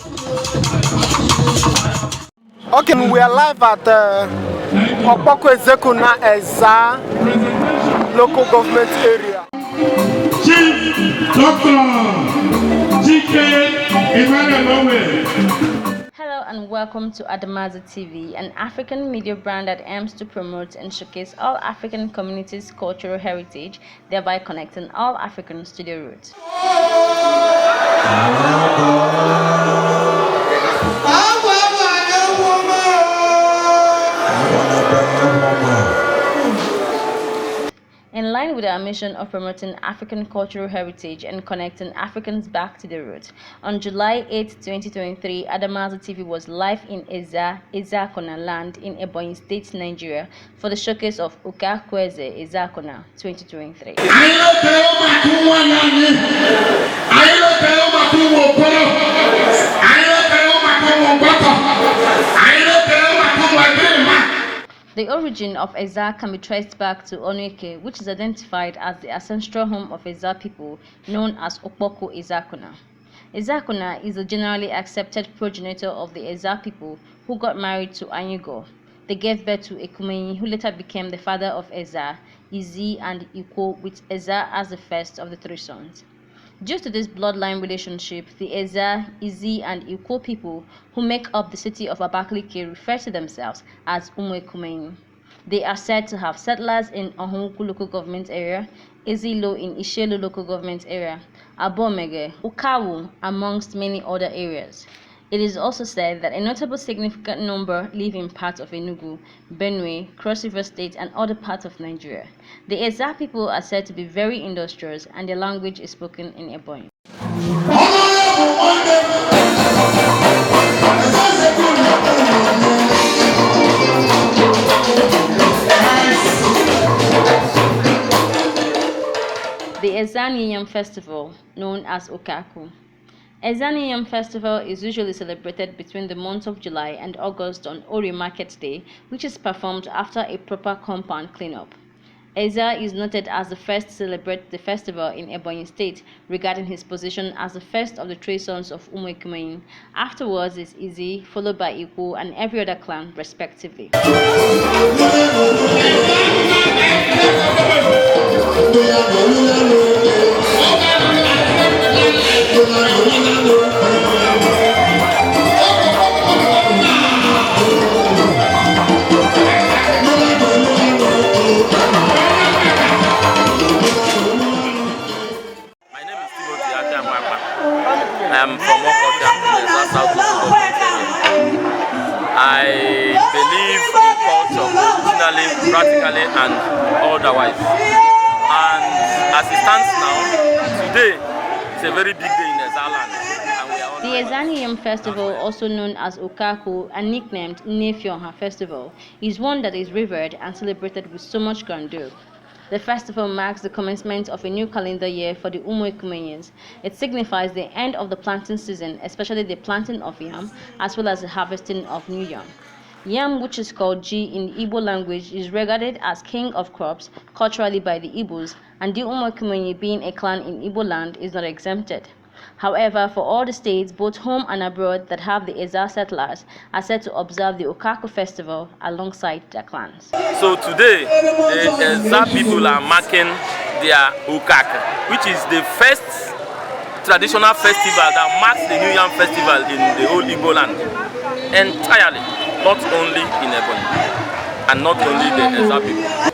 Okay, we are live at Oke-aku Ezekuna Ezza local government area. Chief Dr. Hello and welcome to Adamazi TV, an African media brand that aims to promote and showcase all African communities' cultural heritage, thereby connecting all Africans to their roots. In line with our mission of promoting African cultural heritage and connecting Africans back to their roots, on July 8, 2023, Adamazi TV was live in Ezza Ezeakuna land in Ebonyi State, Nigeria, for the showcase of Oke-aku EZE EZEAKUNA 2023. The origin of Ezza can be traced back to Oneke, which is identified as the ancestral home of Ezza people, known as Oke-aku Ezekuna. Ezekuna is a generally accepted progenitor of the Ezza people who got married to Anyugo. They gave birth to Ebonyi, who later became the father of Ezza, Ezza, and Ikwo, with Ezza as the first of the three sons. Due to this bloodline relationship, the Ezza, Ezza, and Ikwo people who make up the city of Abakaliki refer to themselves as Umuekumenyi. They are said to have settlers in Oke-aku local government area, Ezilo in Ishelu local government area, Abomege, Okawu, amongst many other areas. It is also said that a notable significant number live in parts of Enugu, Benue, Cross River State, and other parts of Nigeria. The Ezza people are said to be very industrious, and their language is spoken in Ebonyi. The Ezza Festival, known as Okaku. Ezza Festival is usually celebrated between the months of July and August on Ori Market Day, which is performed after a proper compound cleanup. Ezza is noted as the first to celebrate the festival in Ebonyi State, regarding his position as the first of the three sons of Umuekumenyi. Afterwards is Ezza, followed by Ikwo and every other clan, respectively. I'm from Okaku Ezza South Local Government area. I believe in culture originally, practically, and otherwise. And as it stands now, today is a very big day in Ezza land. The Ezza Festival, also known as Okaku and nicknamed Nefionha Festival, is one that is revered and celebrated with so much grandeur. The festival marks the commencement of a new calendar year for the Umuekumenyans. It signifies the end of the planting season, especially the planting of yam, as well as the harvesting of new yam. Yam, which is called G in the Igbo language, is regarded as king of crops culturally by the Igbos, and the Umuekumenyi, being a clan in Igbo land, is not exempted. However, for all the states, both home and abroad, that have the Ezza settlers are said to observe the Okaku festival alongside their clans. So today, the Ezza people are marking their Okaku, which is the first traditional festival that marks the New Yam festival in the whole Igbo land, entirely, not only in Ebonyi, and not only the Ezza people.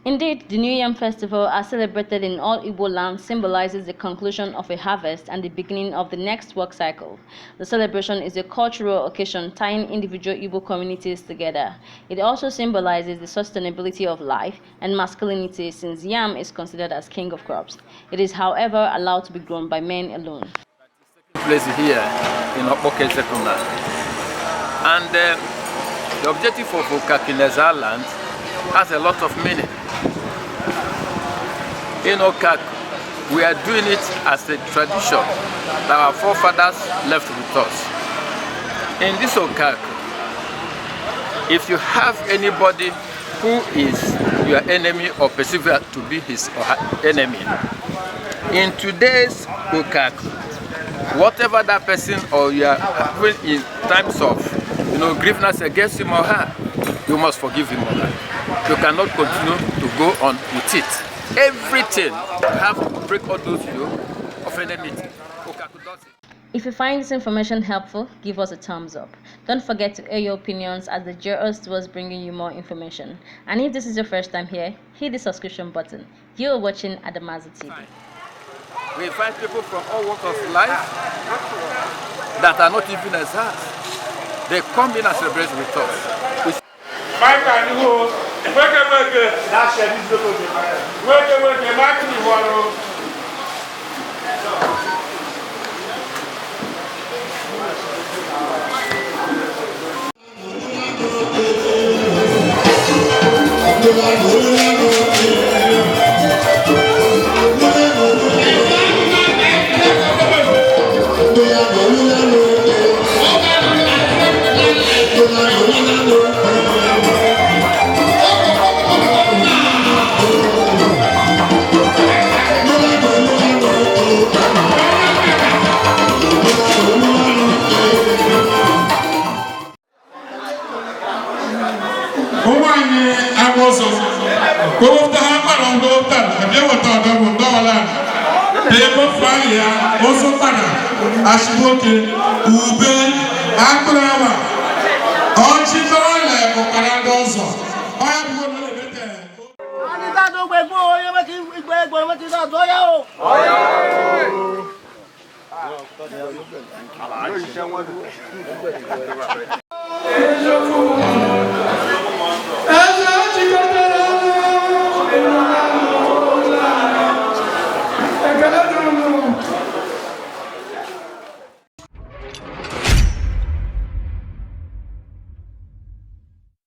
Indeed, the New Yam Festival, as celebrated in all Igbo lands, symbolizes the conclusion of a harvest and the beginning of the next work cycle. The celebration is a cultural occasion tying individual Igbo communities together. It also symbolizes the sustainability of life and masculinity, since yam is considered as king of crops. It is, however, allowed to be grown by men alone. Place here in Oke-aku Ezekuna, and the objective of Okaku Ezza land has a lot of meaning. In Okaku, we are doing it as a tradition that our forefathers left with us. In this Okaku, If you have anybody who is your enemy or perceived to be his or her enemy, in today's OKE-AKU, whatever that person or you are having in times of grievances against him or her, you must forgive him or her. You cannot continue to go on with it. Everything you have to break all those yokes of enmity. OKE-AKU does it. If you find this information helpful, give us a thumbs up. Don't forget to air your opinions as they gear us towards bringing you more information. And if this is your first time here, hit the subscription button. You are watching Adamazi TV. We invite people from all walks of life that are not even as us. They come in and celebrate with us. Ezekuna.